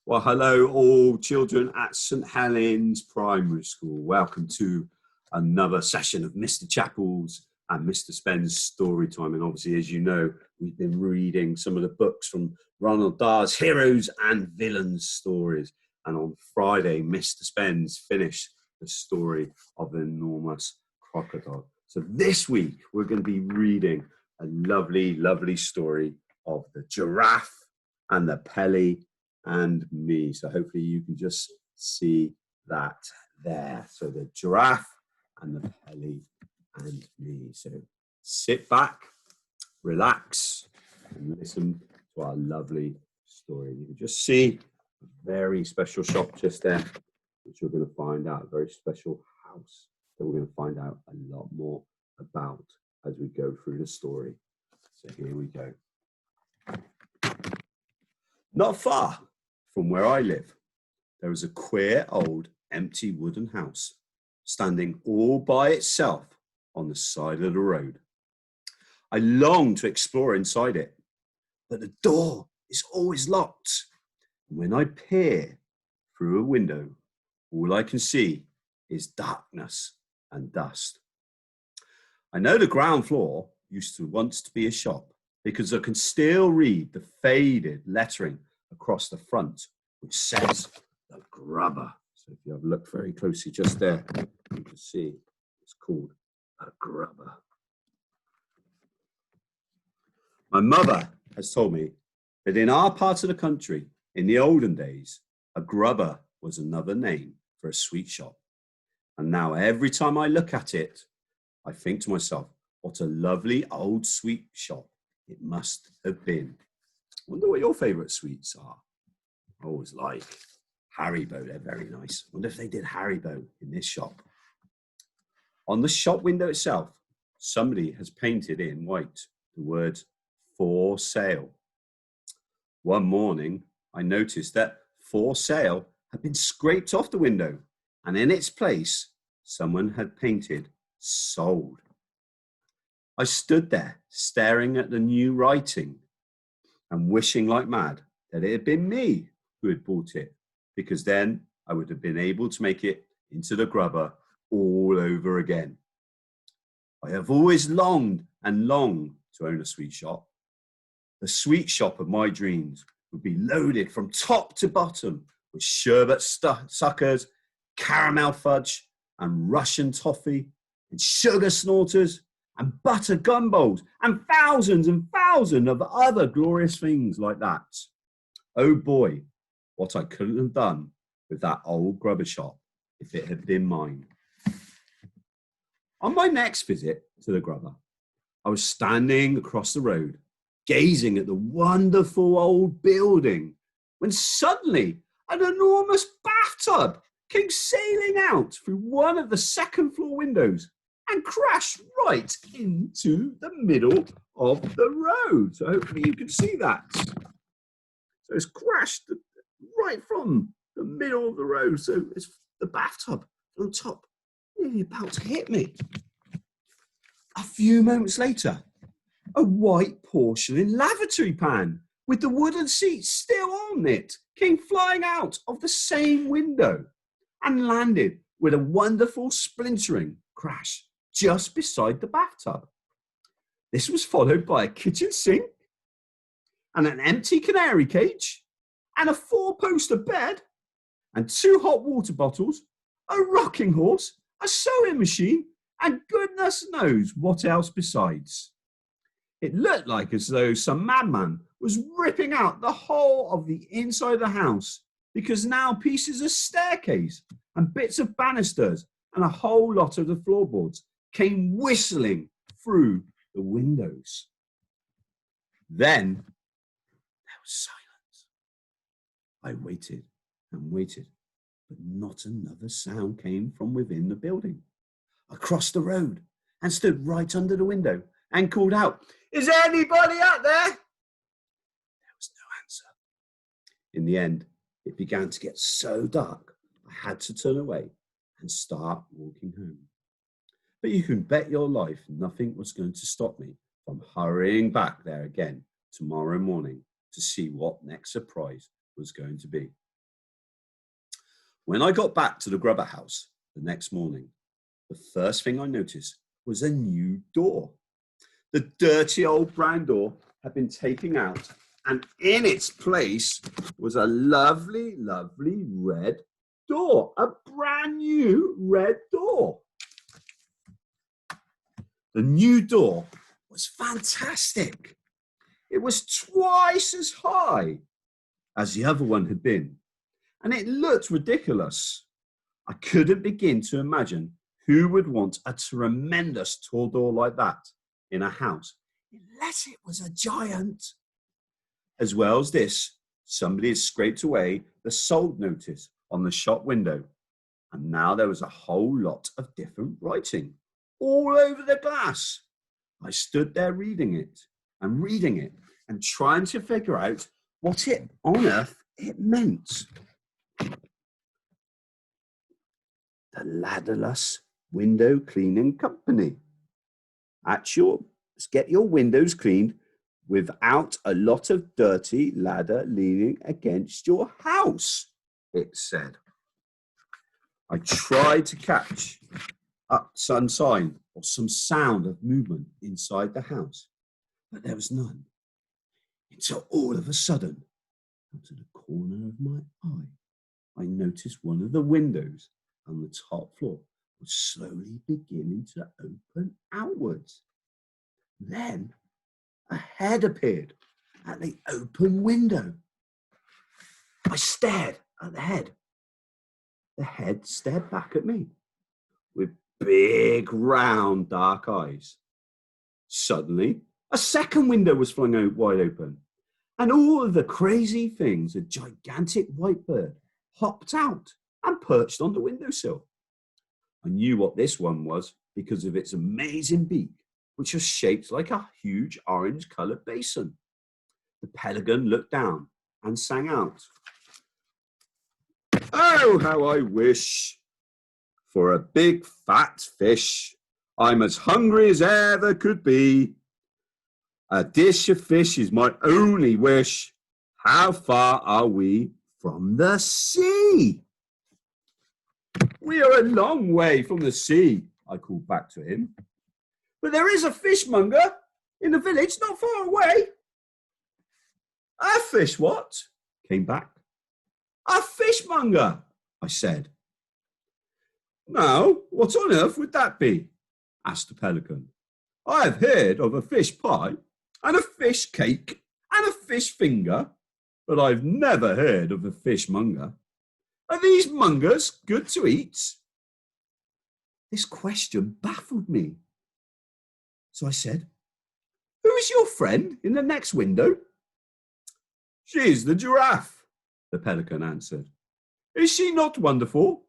Well, hello all children at St. Helens Primary School. Welcome to another session of Mr. Chappell's and Mr. Spens story time. And obviously, as you know, we've been reading some of the books from Ronald Dahl's Heroes and Villains stories. And on Friday, Mr. Spens finished the story of the enormous crocodile. So this week, we're going to be reading a lovely, lovely story of the Giraffe and the Pelly and Me. So hopefully you can just see that there. So the Giraffe and the Pelly and Me. So sit back, relax, and listen to our lovely story. You can just see a very special shop just there, which you're going to find out, a very special house that we're going to find out a lot more about as we go through the story. So here we go. Not far from where I live, there is a queer old empty wooden house standing all by itself on the side of the road. I long to explore inside it, but the door is always locked. And when I peer through a window, all I can see is darkness and dust. I know the ground floor used to once to be a shop because I can still read the faded lettering across the front, which says the Grubber. So if you have a look very closely just there, you can see it's called a Grubber. My mother has told me that in our part of the country, in the olden days, a Grubber was another name for a sweet shop. And now every time I look at it, I think to myself, what a lovely old sweet shop it must have been. I wonder what your favourite sweets are. I always like Haribo, they're very nice. I wonder if they did Haribo in this shop. On the shop window itself, somebody has painted in white the words "for sale." One morning, I noticed that "for sale" had been scraped off the window, and in its place, someone had painted "sold." I stood there staring at the new writing and wishing like mad that it had been me who had bought it, because then I would have been able to make it into the Grubber all over again. I have always longed and longed to own a sweet shop. The sweet shop of my dreams would be loaded from top to bottom with sherbet suckers, caramel fudge, and Russian toffee, and sugar snorters, and butter gumballs, and thousands of other glorious things like that. Oh boy, what I couldn't have done with that old Grubber shop if it had been mine. On my next visit to the Grubber, I was standing across the road, gazing at the wonderful old building, when suddenly an enormous bathtub came sailing out through one of the second floor windows and crashed right into the middle of the road. So hopefully you can see that. So it's crashed right from the middle of the road. So it's the bathtub on top, nearly about to hit me. A few moments later, a white porcelain lavatory pan with the wooden seat still on it came flying out of the same window and landed with a wonderful splintering crash just beside the bathtub. This was followed by a kitchen sink and an empty canary cage and a 4-poster bed and 2 hot water bottles, a rocking horse, a sewing machine, and goodness knows what else besides. It looked like as though some madman was ripping out the whole of the inside of the house, because now pieces of staircase and bits of banisters and a whole lot of the floorboards came whistling through the windows. Then there was silence. I waited and waited, but not another sound came from within the building. I crossed the road and stood right under the window and called out, "Is anybody out there?" There was no answer. In the end, it began to get so dark, I had to turn away and start walking home. But you can bet your life nothing was going to stop me from hurrying back there again tomorrow morning to see what next surprise was going to be. When I got back to the Grubber house the next morning, the first thing I noticed was a new door. The dirty old brown door had been taken out, and in its place was a lovely, lovely red door, a brand new red door. The new door was fantastic. It was twice as high as the other one had been, and it looked ridiculous. I couldn't begin to imagine who would want a tremendous tall door like that in a house, unless it was a giant. As well as this, somebody had scraped away the sold notice on the shop window, and now there was a whole lot of different writing all over the glass. I stood there reading it and trying to figure out what on earth it meant. The Ladderless Window Cleaning Company. Get your windows cleaned without a lot of dirty ladder leaning against your house, it said. I tried to catch up some sign or some sound of movement inside the house, but there was none. Until all of a sudden, out of the corner of my eye, I noticed one of the windows on the top floor was slowly beginning to open outwards. Then a head appeared at the open window. I stared at the head. The head stared back at me with big, round, dark eyes. Suddenly, a second window was flung out wide open, and all of the crazy things, a gigantic white bird, hopped out and perched on the windowsill. I knew what this one was because of its amazing beak, which was shaped like a huge orange-coloured basin. The pelican looked down and sang out, "Oh, how I wish for a big fat fish. I'm as hungry as ever could be. A dish of fish is my only wish. How far are we from the sea?" "We are a long way from the sea," I called back to him. "But there is a fishmonger in the village not far away." "A fish what?" came back. "A fishmonger," I said. "Now, what on earth would that be?" asked the pelican. "I have heard of a fish pie and a fish cake and a fish finger, but I've never heard of a fishmonger. Are these mongers good to eat?" This question baffled me. So I said, "Who is your friend in the next window?" "She is the giraffe," the pelican answered. "Is she not wonderful?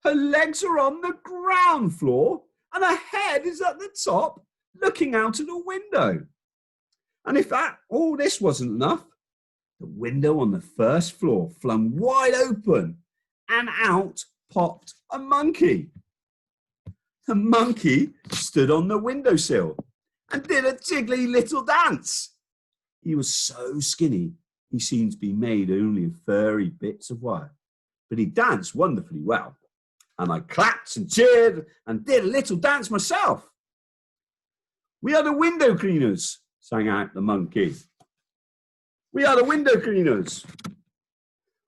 Her legs are on the ground floor and her head is at the top looking out of the window. And if all this wasn't enough, the window on the first floor flung wide open and out popped a monkey. The monkey stood on the windowsill and did a jiggly little dance. He was so skinny, he seemed to be made only of furry bits of wire, but he danced wonderfully well. And I clapped and cheered and did a little dance myself. "We are the window cleaners," sang out the monkey. "We are the window cleaners.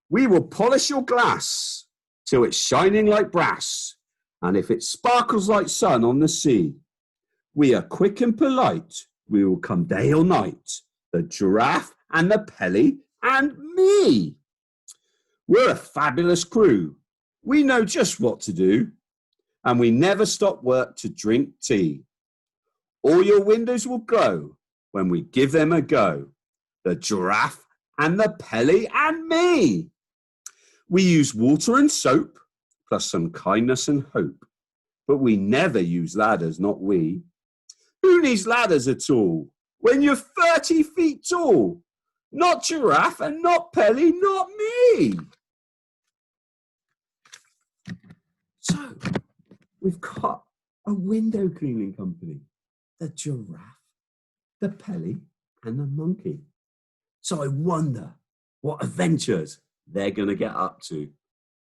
We will polish your glass till it's shining like brass, and if it sparkles like sun on the sea. We are quick and polite. We will come day or night, the giraffe and the Pelly and me. We're a fabulous crew. We know just what to do, and we never stop work to drink tea. All your windows will glow when we give them a go, the giraffe and the Pelly and me. We use water and soap, plus some kindness and hope, but we never use ladders, not we. Who needs ladders at all when you're 30 feet tall? Not giraffe and not Pelly, not me." So we've got a window cleaning company, the giraffe, the Pelly and the monkey. So I wonder what adventures they're going to get up to.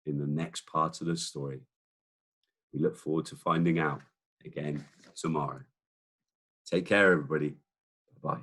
in the next part of the story. We look forward to finding out again tomorrow. Take care, everybody. Bye-bye.